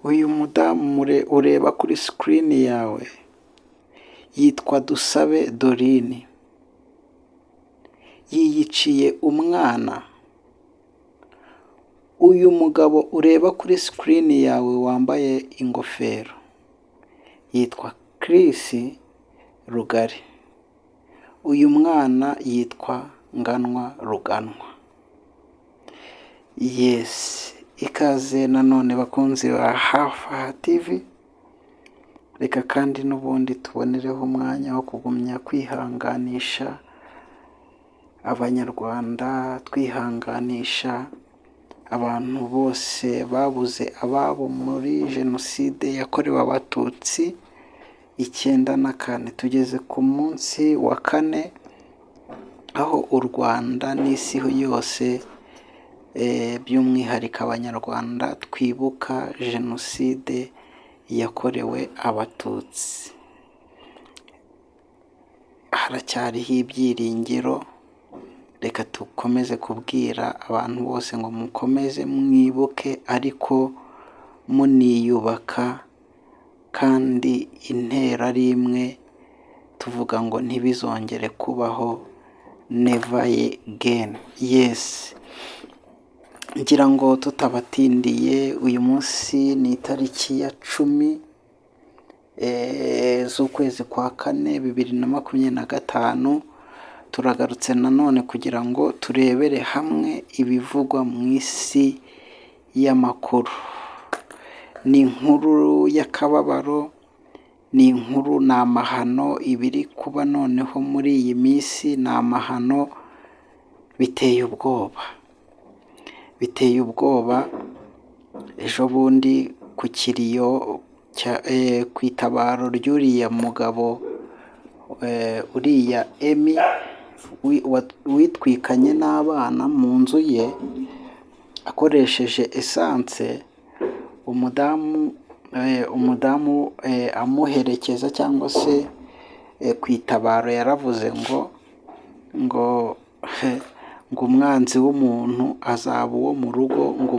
Uyu mudamu ureba kuri sikirini yawe yitwa Dusabe Dorine, yiyiciye umwana. Uyu mugabo ureba kuri sikirini yawe wambaye ingofero yitwa Chris Rugari, uyu mwana yitwa Nganwa Ruganwa. Yes, ikaze nanone bakunzi ba Hafa TV. Reka kandi n'ubundi tubonereho umwanya wo kugumya kwihanganisha abanyarwanda, twihanganisha abantu bose babuze ababo muri jenoside yakorewe abatutsi 1994. Tugeze ku munsi wa 4 aho u Rwanda n'isi yose by'umwihariko abanyarwanda twibuka jenoside yakorewe abatutsi. Haracyariho ibyiringiro. Reka tukomeze kubwira abantu bose ngo mukomeze mwibuke, ariko muniyubaka, kandi intera ari imwe. Tuvuga ngo ntibizongere kubaho, never again. Yes, ngira ngo tutabatindiye, uyu munsi ni itariki ya 10 z'ukwezi kwa 4 2025. Turagarutse nanone kugira ngo turebere hamwe ibivugwa mu isi y'amakuru. Ni inkuru y'akababaro, ni inkuru, ni amahano ibiri kuba noneho muri iyi minsi. Ni amahano biteye ubwoba, biteye ubwoba. Ejo bundi ku kiriyo ku itabaro ry'uriya mugabo uriya Emi witwikanye n'abana mu nzu ye akoresheje esanse, umudamu amuherekeza cyangwa se ku itabaro yaravuze ngo umwanzi w'umuntu azaba uwo mu rugo, ngo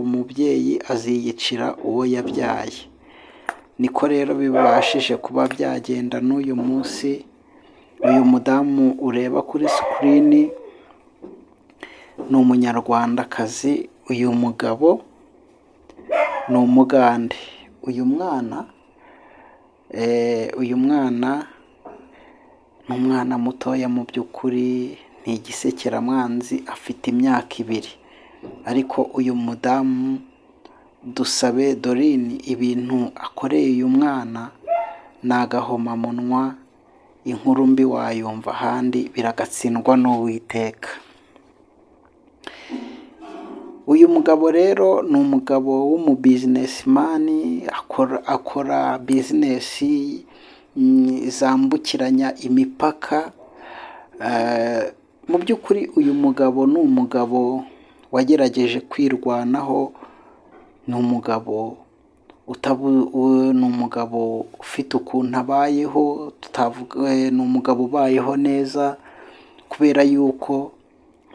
umubyeyi aziyicira uwo yabyaye. Niko rero bibashije kuba byagenda n'uyu munsi. Uyu mudamu ureba kuri sikirini ni umunyarwandakazi. Uyu mugabo ni umugande. Uyu mwana ni umwana mutoya mu by'ukuri, ni igisekeramwanzi, afite imyaka 2. Ariko uyu mudamu Dusabe Dorine ibintu akoreye uyu mwana ni agahomamunwa. Inkuru mbi wayumva ahandi, biragatsindwa n'Uwiteka. Uyu mugabo rero ni umugabo w'umubizinesimani, akora bizinesi zambukiranya imipaka. Mu by'ukuri uyu mugabo ni umugabo wagerageje kwirwanaho. Ni umugabo ni umugabo ufite ukuntu abayeho, ni umugabo ubayeho neza, kubera yuko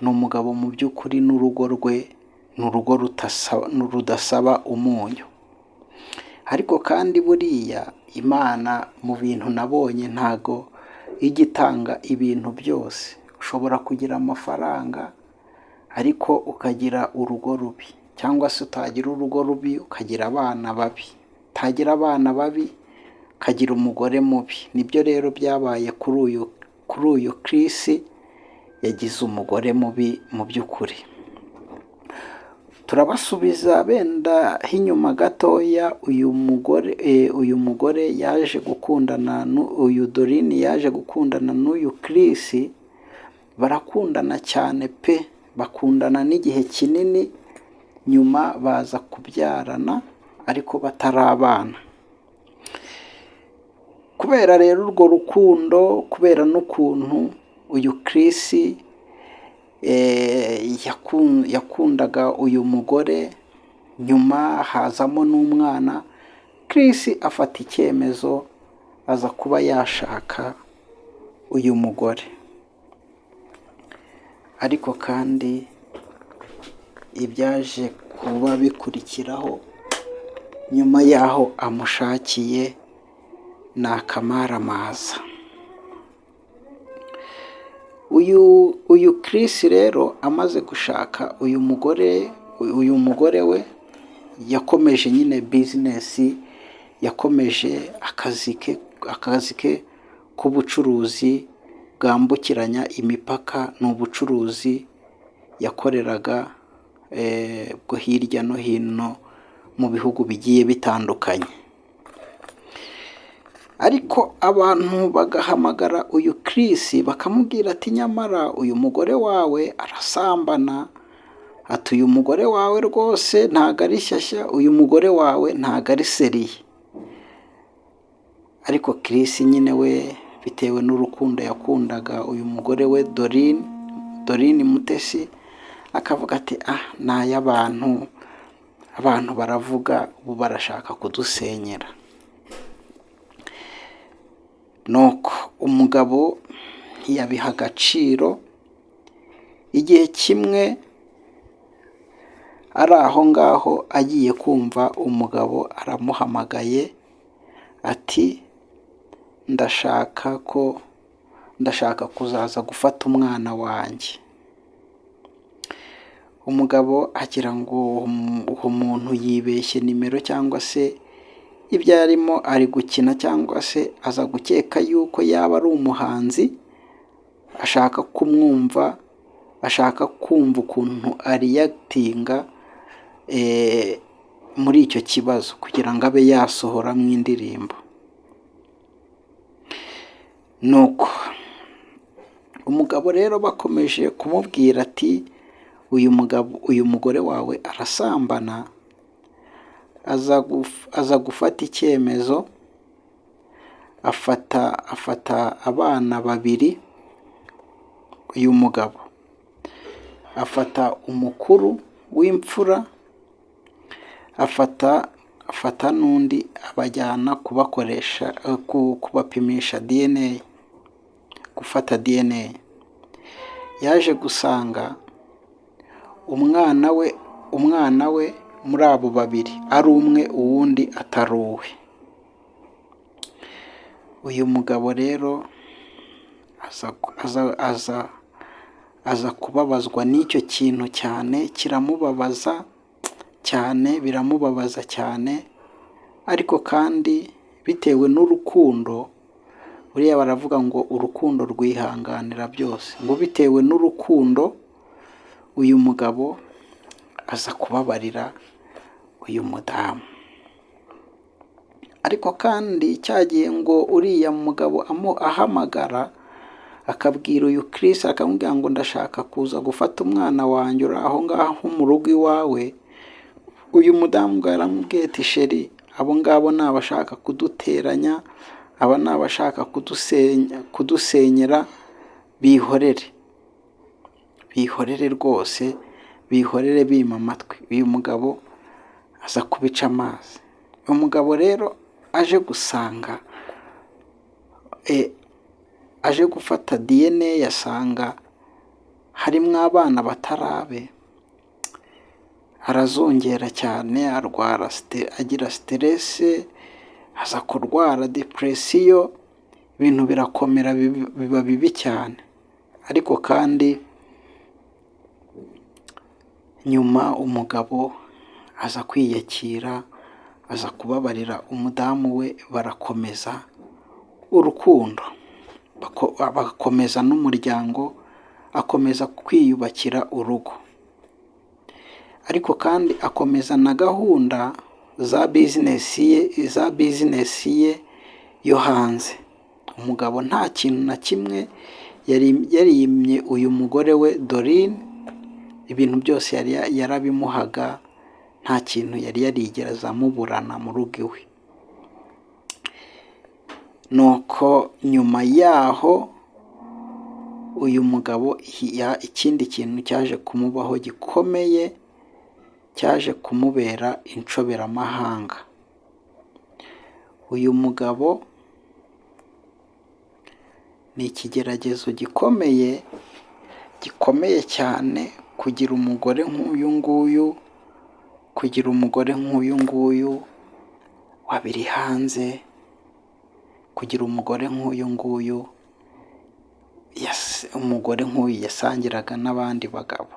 ni umugabo mu by'ukuri n'urugo rwe ni urugo rudasaba umunyu. Ariko kandi buriya Imana mu bintu nabonye ntago igitanga ibintu byose. Ushobora kugira amafaranga ariko ukagira urugo rubi, cyangwa se utagira urugo rubi ukagira abana babi, utagira abana babi ukagira umugore mubi. Nibyo rero byabaye kuri uyu Chris. Yagize umugore mubi mu by'ukuri. Turabasubiza benda inyuma gatoya. Uyu mugore yaje gukundana uyu Dorine, yaje gukundana n'uyu Chris. Barakundana cyane pe, bakundana n'igihe kinini, nyuma baza kubyarana ariko batarabana. Kubera rero urwo rukundo, kubera n'ukuntu uyu Chris yakundaga uyu mugore, nyuma hazamo n'umwana, Chris afata icyemezo aza kuba yashaka uyu mugore. Ariko kandi ibyaje kuba bikurikiraho nyuma y'aho amushakiye ni akamaramaza. Uyu Chris rero amaze gushaka uyu mugore we yakomeje nyine bizinesi, yakomeje akazi ke k'ubucuruzi bwambukiranya imipaka. Ni ubucuruzi yakoreraga bwo hirya no hino mu bihugu bigiye bitandukanye, ariko abantu bagahamagara uyu Chris bakamubwira ati nyamara uyu mugore wawe arasambana, ati uyu mugore wawe rwose ntago ari shyashya, uyu mugore wawe ntago ari seriye. Ariko Chris nyine we bitewe n'urukundo yakundaga uyu mugore we Doreen Mutesi, akavuga ati ni ay'abantu, abantu baravuga ubu barashaka kudusenyera. Nuko umugabo ntiyabiha agaciro. Igihe kimwe ari aho ngaho agiye kumva umugabo aramuhamagaye ati ndashaka kuzaza gufata umwana wanjye. Umugabo agira ngo uwo muntu yibeshye nimero cyangwa se ibyo arimo ari gukina, cyangwa se aza gukeka yuko yaba ari umuhanzi ashaka kumwumva, ashaka kumva ukuntu ariyakitinga muri icyo kibazo kugira ngo abe yasohoramo indirimbo. Nuko umugabo rero bakomeje kumubwira ati uyu mugore wawe arasambana, aza gufata icyemezo, afata abana babiri. Uyu mugabo afata umukuru w'imfura, afata n'undi abajyana kubapimisha DNA, gufata DNA. Yaje gusanga umwana we muri abo babiri ari umwe, uwundi atari uwe. Uyu mugabo rero aza kubabazwa n'icyo kintu cyane, biramubabaza cyane. Ariko kandi bitewe n'urukundo, buriya baravuga ngo urukundo rwihanganira byose, ngo bitewe n'urukundo uyu mugabo aza kubabarira uyu mudamu. Ariko kandi cyagiye ngo uriya mugabo ahamagara akabwira uyu Chris, akamubwira ngo ndashaka kuza gufata umwana wanjye uri aho ngaho mu rugo iwawe. Uyu mudamu ngo yaramubwiye ati sheri, abo ngabo ni abashaka kuduteranya, aba ni abashaka kudusenyera, bihorere rwose, bihorere bima amatwi. Uyu mugabo aza kubica amazi. Uyu mugabo rero aje gusanga aje gufata DNA, yasanga harimo abana batarabe. Arazongera cyane, agira stress, aza kurwara depression, ibintu birakomera, biba bibi cyane. Ariko kandi nyuma umugabo aza kwiyakira, aza kubabarira umudamu we, barakomeza urukundo, bagakomeza n'umuryango, akomeza kwiyubakira urugo. Ariko kandi akomeza na gahunda za bizinesi ye yo hanze. Umugabo nta kintu na kimwe yarimye uyu mugore we Doreen, ibintu byose yarabimuhaga, nta kintu yari yarigeze amuburana mu rugo iwe. Nuko nyuma yaho uyu mugabo ikindi kintu cyaje kumubaho gikomeye, cyaje kumubera inshoberamahanga. Uyu mugabo ni ikigeragezo gikomeye cyane kugira umugore nk'uyu nguyu, wabiri hanze kugira umugore nk'uyu nguyu, umugore nk'uyu yasangiraga n'abandi bagabo.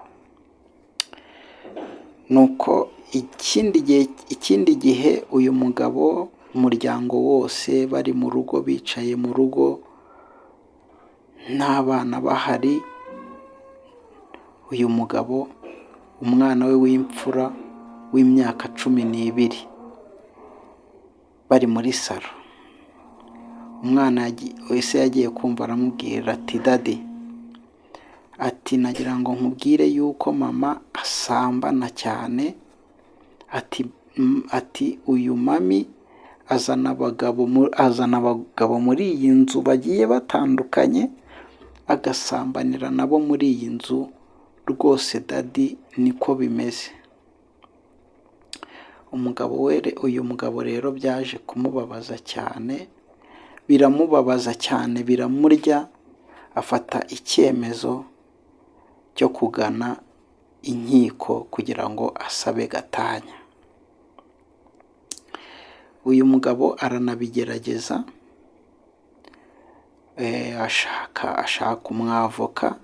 Nuko ikindi gihe uyu mugabo, umuryango wose bari mu rugo, bicaye mu rugo n'abana bahari, uyu mugabo umwana we w'imfura w'imyaka 12 bari muri salo. Umwana wese yagiye kumva aramubwira ati dadi, ati nagira ngo nkubwire yuko mama asambana cyane, ati uyu mami azana abagabo muri iyi nzu bagiye batandukanye, agasambanira nabo muri iyi nzu, rwose dadi niko bimeze. Uyu mugabo rero byaje kumubabaza cyane, biramubabaza cyane, biramurya, afata icyemezo cyo kugana inkiko kugira ngo asabe gatanya. Uyu mugabo aranabigerageza, ashaka umwavoka,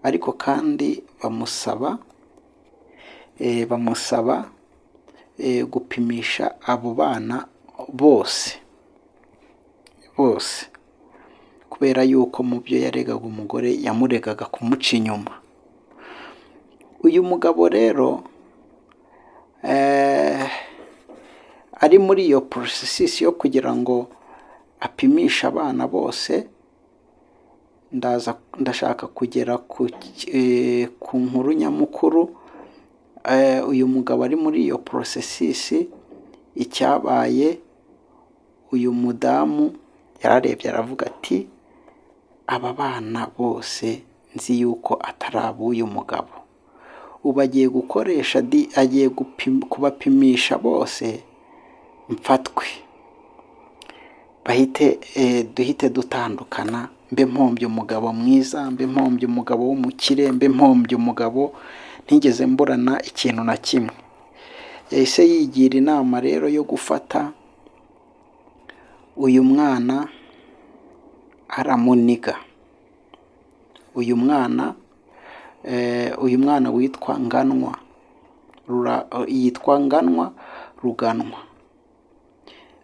ariko kandi bamusaba gupimisha abo bana bose, kubera yuko mu byo yaregaga umugore yamuregaga kumuca inyuma. Uyu mugabo rero ari muri iyo processus yo kugira ngo apimishe abana bose. Ndashaka kugera ku nkuru nyamukuru. Uyu mugabo ari muri iyo processus, icyabaye, uyu mudamu yararebye aravuga ati aba bana bose nzi yuko atari ab'uyu mugabo, ubu agiye gukoresha agiye kubapimisha bose, mfatwe, duhite dutandukana, mbe mpombye umugabo mwiza, mbe mpombye umugabo w'umukire, mbe mpombye umugabo ntigeze mburana ikintu na kimwe. Yahise yigira inama rero yo gufata uyu mwana aramuniga. Uyu mwana witwa Nganwa Ruganwa,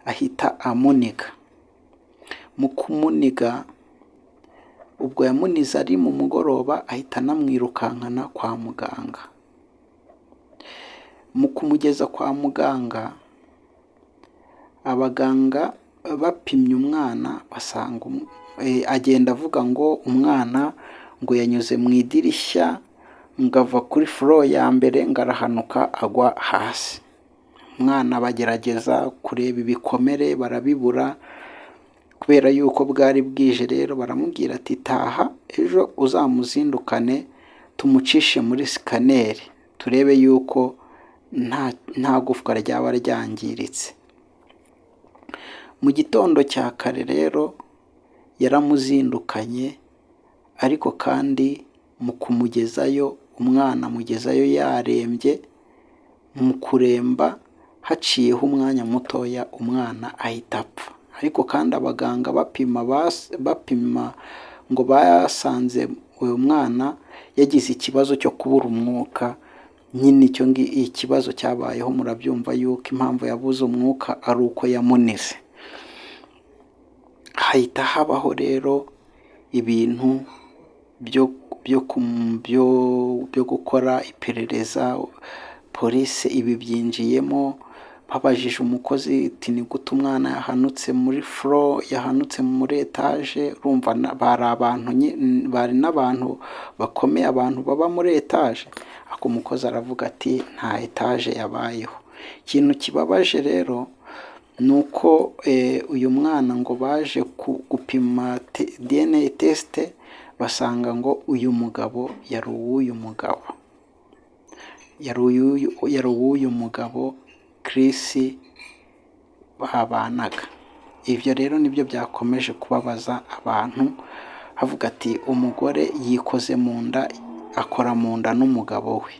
ahita amuniga. Mu kumuniga, ubwo yamunize ari mu mugoroba, ahita anamwirukankana kwa muganga. Mu kumugeza kwa muganga, abaganga bapimye umwana basanga agenda avuga ngo umwana ngo yanyuze mu idirishya, ngo ava kuri floor ya mbere, ngo arahanuka agwa hasi. Umwana bagerageza kureba ibikomere barabibura, kubera yuko bwari bwije rero baramubwira ati taha, ejo uzamuzindukane tumucishe muri scanner turebe yuko nta gufwa ryaba ryangiritse. Mu gitondo cya kare rero yaramuzindukanye, ariko kandi mu kumugezayo, umwana amugezayo yarembye. Mu kuremba haciyeho umwanya mutoya, umwana ahita apfa. Ariko kandi abaganga bapima ngo basanze uyu mwana yagize ikibazo cyo kubura umwuka. Nyine ikibazo cyabayeho, murabyumva yuko impamvu yabuze umwuka ari uko yamunize. Hahita habaho rero ibintu byo gukora iperereza. Polisi ibi byinjiyemo, babajije umukozi ati ni gute umwana yahanutse muri floor, yahanutse muri etage. Urumva bari n'abantu bakomeye, abantu baba muri etage. Ako umukozi aravuga ati nta etage yabayeho. Ikintu kibabaje rero nuko uyu mwana ngo baje gupima DNA test, basanga ngo uyu mugabo yari uw'uyu mugabo Chris babanaga. Ibyo rero nibyo byakomeje kubabaza abantu, havuga ati umugore yikoze mu nda, akora mu nda n'umugabo we.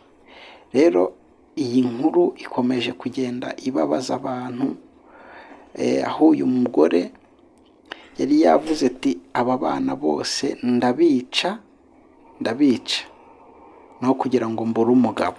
Rero iyi nkuru ikomeje kugenda ibabaza abantu, aho uyu mugore yari yavuze ati aba bana bose ndabica naho kugira ngo mbure umugabo.